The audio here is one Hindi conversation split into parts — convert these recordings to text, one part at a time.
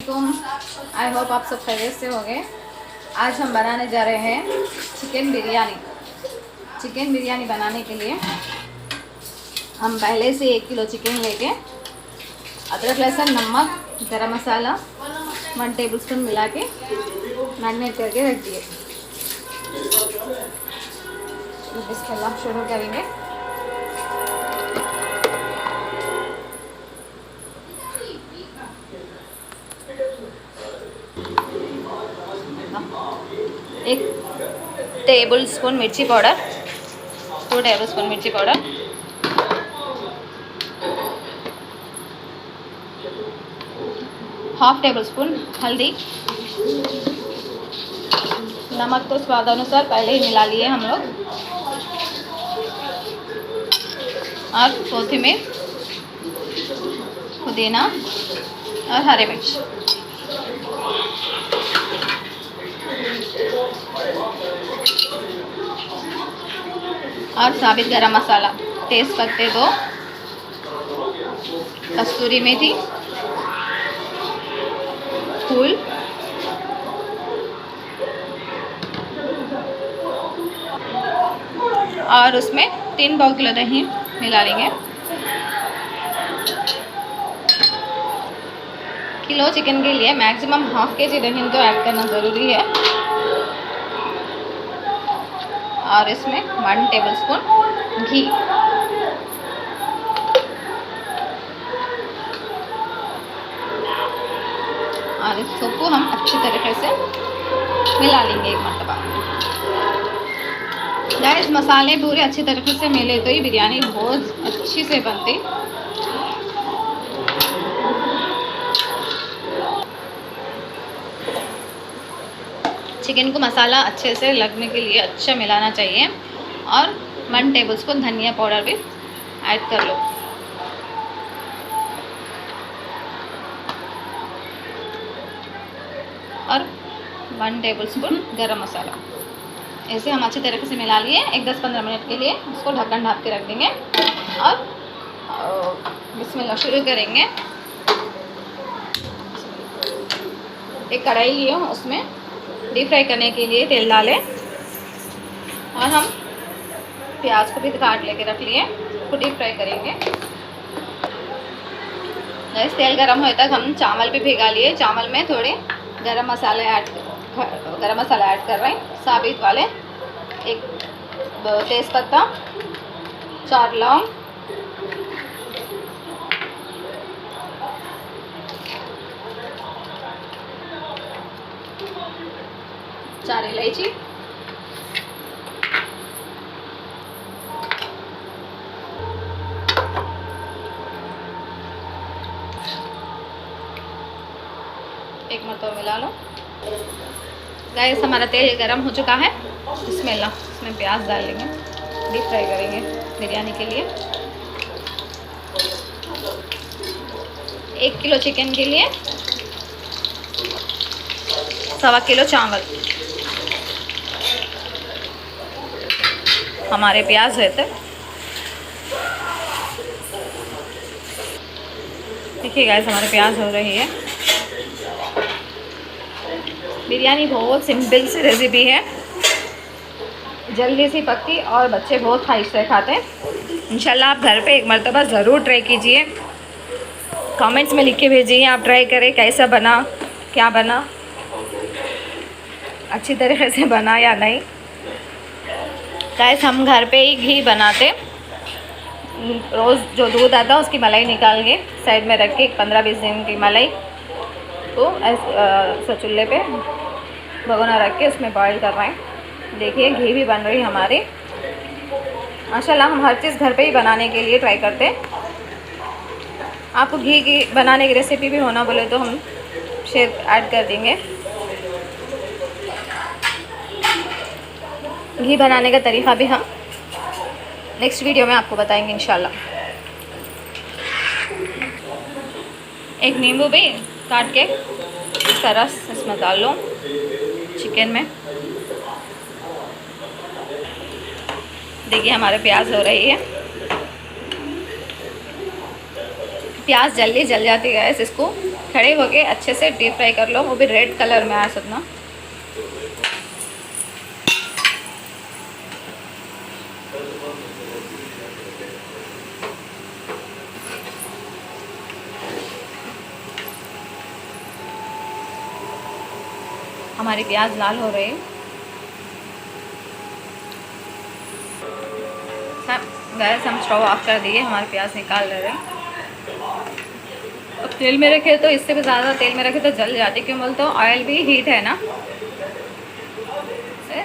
तुम आई होप आप सब खैरियत से होंगे। आज हम बनाने जा रहे हैं चिकन बिरयानी। चिकन बिरयानी बनाने के लिए हम पहले से 1 किलो चिकन लेके अदरक लहसुन नमक गरम मसाला 1 टेबल स्पून मिला के मैरिनेट करके रख दिए। बिस्मिल्लाह शुरू करेंगे। एक टेबल स्पून मिर्ची पाउडर, 2 टेबल स्पून मिर्ची पाउडर, हाफ टेबल स्पून हल्दी, नमक तो स्वाद अनुसार पहले ही मिला लिए हम लोग, और कोथिमीर, पुदीना और हरी मिर्च। और साबित गरम मसाला, तेज पत्ते 2, कस्तूरी मेथी, फूल, और उसमें 3 पाव किलो दही मिला लेंगे। किलो चिकन के लिए मैक्सिमम हाफ के जी दही तो ऐड करना ज़रूरी है। और इसमें 1 टेबल स्पून घी, और इस सबको हम अच्छी तरीके से मिला लेंगे एक मरतबा। गाइस मसाले पूरे अच्छी तरीके से मिले तो ही बिरयानी बहुत अच्छी से बनती। चिकन को मसाला अच्छे से लगने के लिए अच्छा मिलाना चाहिए। और 1 टेबल स्पून धनिया पाउडर भी ऐड कर लो। और 1 टेबल स्पून गरम मसाला। ऐसे हम अच्छी तरीके से मिला लिए। एक 10-15 मिनट के लिए उसको ढक्कन ढाँप के रख देंगे और बिस्मिल्लाह शुरू करेंगे। एक कढ़ाई लिए हूँ, उसमें डीप फ्राई करने के लिए तेल डालें, और हम प्याज को भी काट लेके रख लिए, उसको डीप फ्राई करेंगे। गैस तेल गरम होने तक हम चावल भी भिगा लिए। चावल में थोड़े गरम मसाला ऐड कर रहे हैं, साबित वाले, एक तेज़ पत्ता, 4 लौंग, चार इलायची, एक मरतबा मिला लो। गाइस हमारा तेल गरम हो चुका है। बिस्मिल्लाह, इसमें प्याज डाल लेंगे, डीप फ्राई करेंगे बिरयानी के लिए। 1 किलो चिकन के लिए 1.25 किलो चावल। हमारे प्याज रहते, देखिए गाइस हमारे प्याज हो रही है। बिरयानी बहुत सिंपल सी रेसिपी है, जल्दी सी पकती और बच्चे बहुत ख्वाहिश से खाते हैं। इंशाल्लाह आप घर पे एक मरतबा ज़रूर ट्राई कीजिए। कमेंट्स में लिख के भेजिए आप ट्राई करें कैसा बना, क्या बना, अच्छी तरीके से बना या नहीं। गाइस हम घर पे ही घी बनाते। रोज़ जो दूध आता है उसकी मलाई निकाल के साइड में रख के 15-20 दिन की मलाई को ऐसे चूल्हे पे भगोना रख के उसमें बॉईल कर रहे हैं। देखिए घी भी बन रही है हमारी। माशाल्लाह हम हर चीज़ घर पे ही बनाने के लिए ट्राई करते हैं। आपको घी की बनाने की रेसिपी भी होना बोले तो हम शेयर ऐड कर देंगे। घी बनाने का तरीक़ा भी हम नेक्स्ट वीडियो में आपको बताएंगे इंशाल्लाह। एक नींबू भी काट के इसका रस इसमें डाल लो चिकन में। देखिए हमारे प्याज हो रही है। प्याज जल्दी जल जाती है, इसको खड़े होके अच्छे से डीप फ्राई कर लो, वो भी रेड कलर में आ सकना। हमारी प्याज लाल हो रही है। गैस हम स्टोव ऑफ कर दिए, हमारे प्याज निकाल ले रहे हैं। अब तेल में रखे तो इससे भी ज़्यादा तेल में रखे तो जल जाती, क्यों बोलते हो ऑयल भी हीट है ना।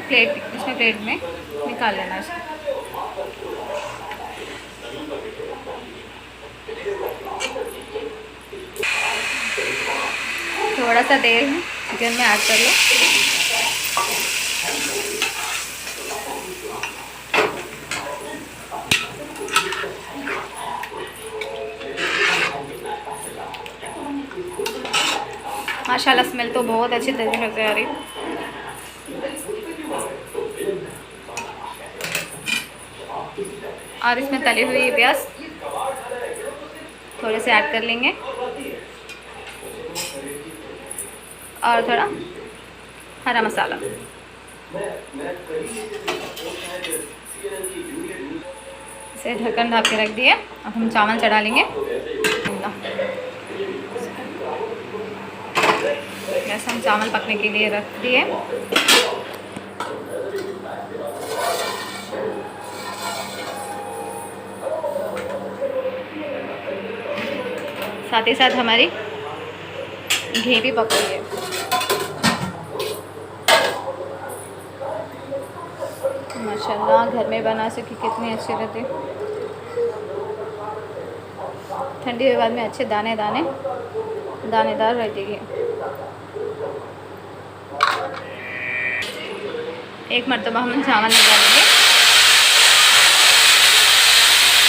प्लेट इसमें प्लेट में निकाल लेना इसको। थोड़ा सा तेल चिकन में ऐड कर लो। माशाल्लाह स्मेल तो बहुत अच्छी तरीके से आ रही। और इसमें तली हुई प्याज थोड़े से ऐड कर लेंगे और थोड़ा हरा मसाला। इसे ढक्कन ढक के रख दिए। अब हम चावल चढ़ा लेंगे। गैस हम चावल पकने के लिए रख दिए। साथ ही साथ हमारी घी भी पक रही है। माशाल्लाह घर में बना सके कितनी अच्छी रहती। ठंडी हुए बाद में अच्छे दानेदार रहती है। एक मरतबा हम चावल निकालेंगे।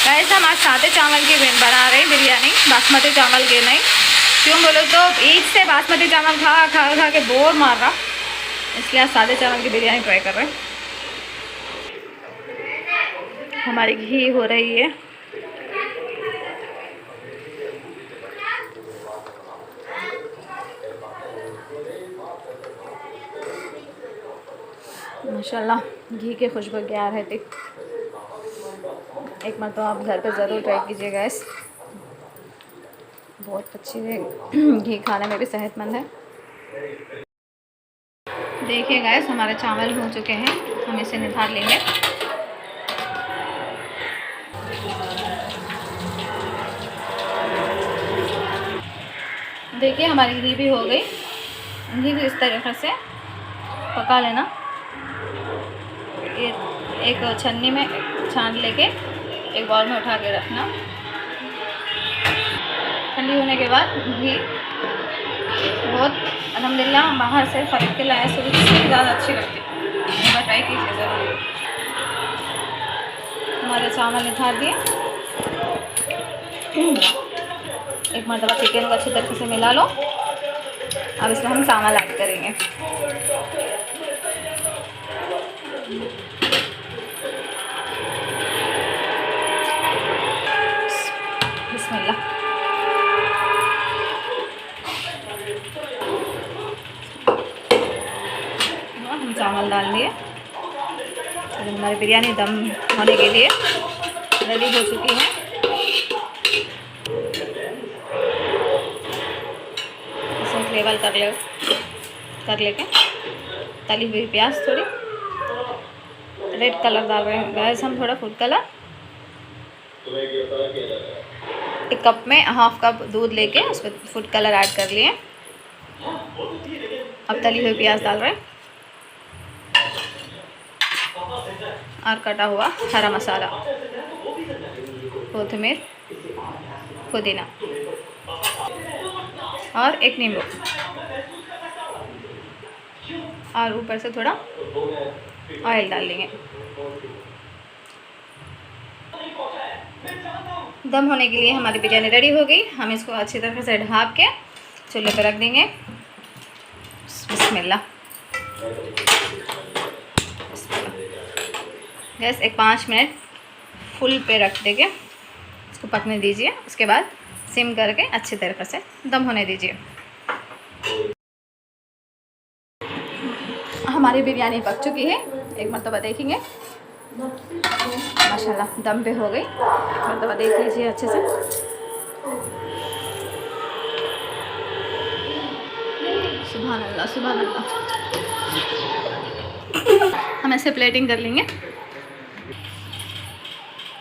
गाइस हम आज सादे चावल की बना रहे हैं बिरयानी, बासमती चावल की नहीं। क्यों बोलो तो ईद से बासमती चावल खा के बोर मार रहा, इसलिए आज सादे चावल की बिरयानी ट्राई कर रहे हैं। हमारी घी हो रही है। माशाल्लाह घी के खुशबू क्या रहती। एक बार तो आप घर पे ज़रूर ट्राई कीजिएगा गाइस, बहुत अच्छी है। घी खाने में भी सेहतमंद है। देखिए गाइस हमारे चावल हो चुके हैं, हम इसे निकाल लेंगे। देखिए हमारी घी भी हो गई। घी को इस तरीके से पका लेना। ये एक छन्नी में छान लेके एक बाउल में उठा के रखना। ठंडी होने के बाद घी बहुत अल्हम्दुलिल्लाह बाहर से खरीद के लाए, सो इससे ज़्यादा अच्छी लगती है। एक बार ट्राई कीजिए ज़रूर। हमारे चावल निकाल दिए। एक मरतबा चिकन को अच्छी तरीके से मिला लो। अब इसमें हम चावल ऐड करेंगे। बिस्मिल्लाह। हम चावल डाल दिए। हमारी बिरयानी दम होने के लिए रेडी हो चुकी है। इसे लेवल कर लेके तली हुई प्याज थोड़ी रेड कलर डाल रहे हैं गैस हम, थोड़ा फूड कलर। एक कप में हाफ कप दूध लेके उसमें फूड कलर ऐड कर लिए। अब तली हुई प्याज डाल रहे हैं और कटा हुआ हरा मसाला, कोथिमीर, पुदीना और एक नींबू, और ऊपर से थोड़ा ऑयल डाल लेंगे। दम होने के लिए हमारी बिरयानी रेडी हो गई। हम इसको अच्छी तरह से ढक के चूल्हे पर रख देंगे। बिस्मिल्लाह। गैस एक 5 मिनट फुल पे रख देंगे, इसको पकने दीजिए। उसके बाद सिम करके अच्छी तरीके से दम होने दीजिए। हमारी बिरयानी पक चुकी है। एक मरतबा देखेंगे, माशाल्लाह दम पे हो गई। मरतबा देख लीजिए अच्छे से। सुभान अल्लाह, सुभान अल्लाह। हम ऐसे प्लेटिंग कर लेंगे।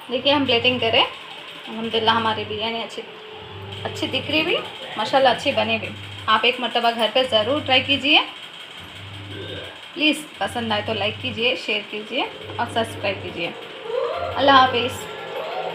देखिए हम प्लेटिंग करें। अल्हम्दुलिल्लाह हमारी बिरयानी अच्छी दिख रही भी, माशाल्लाह अच्छी बनी भी। आप एक मरतबा घर पे ज़रूर ट्राई कीजिए। प्लीज़ पसंद आए तो लाइक कीजिए, शेयर कीजिए और सब्सक्राइब कीजिए। अल्लाह हाफिज़।